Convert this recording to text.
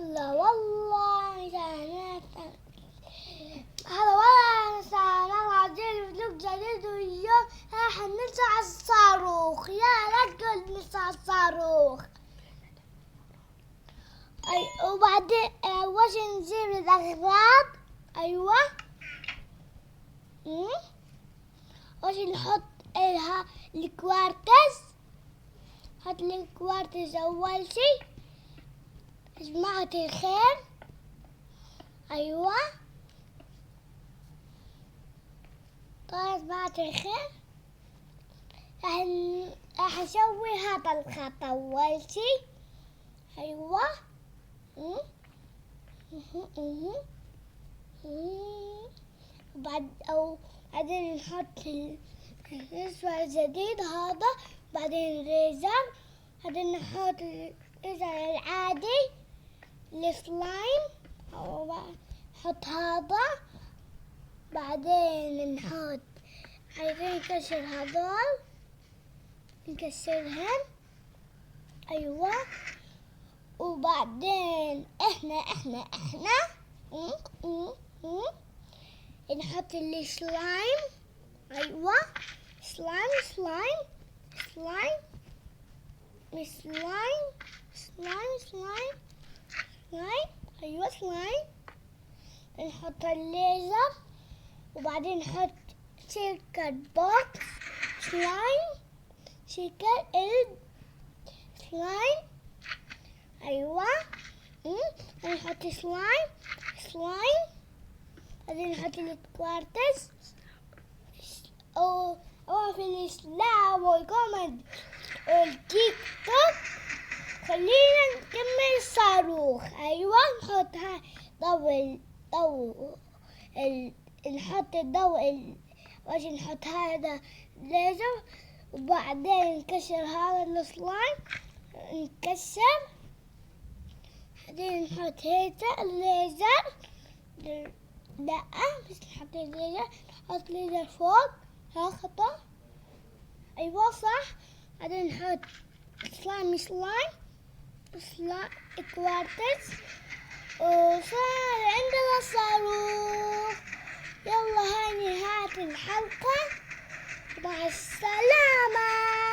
هلا والله هلا والله سنة العظيم فلوق جديد واليوم راح نطلع الصاروخ. يا رجل نطلع الصاروخ. وبعدين واش نجيب الأغراض. أيوة واش نحط الكوارتز. هات الكوارتز أول شي. جماعة الخير. أيوة طيب جماعة الخير راح أسوي هذا الخط أول شي. أيوة بعدين نحط الأسود الجديد هذا. بعدين ريزر. بعدين نحط الريزر العادي السلايم. نحط هذا. بعدين نحط عايزين نكسر هذول نكسرهم. أيوة وبعدين احنا نحط السلايم. أيوة سلايم سلايم سلايم سلايم سلايم سلايم سلايم. أيوة سلايم. نحط الليزر. وبعدين نحط سيركل بوكس سلايم سيركل سلايم. أيوة نحط سلايم سلايم. بعدين نحط الكوارتز أو في الإسلام والكومنت والتيك توك. خلينا نكمل الصاروخ. أيوة نحطها ضوء نحط الضوء واش نحط هذا ليزر. وبعدين نكسر هذا السلايم نكسر. بعدين نحط هذا الليزر. لا بس نحط الليزر. نحط الليزر فوق. ها خطأ. أيوة صح. بعدين نحط سلايم كوارتز وصار عندنا صاروخ. يلا هاي نهاية الحلقة. مع السلامة.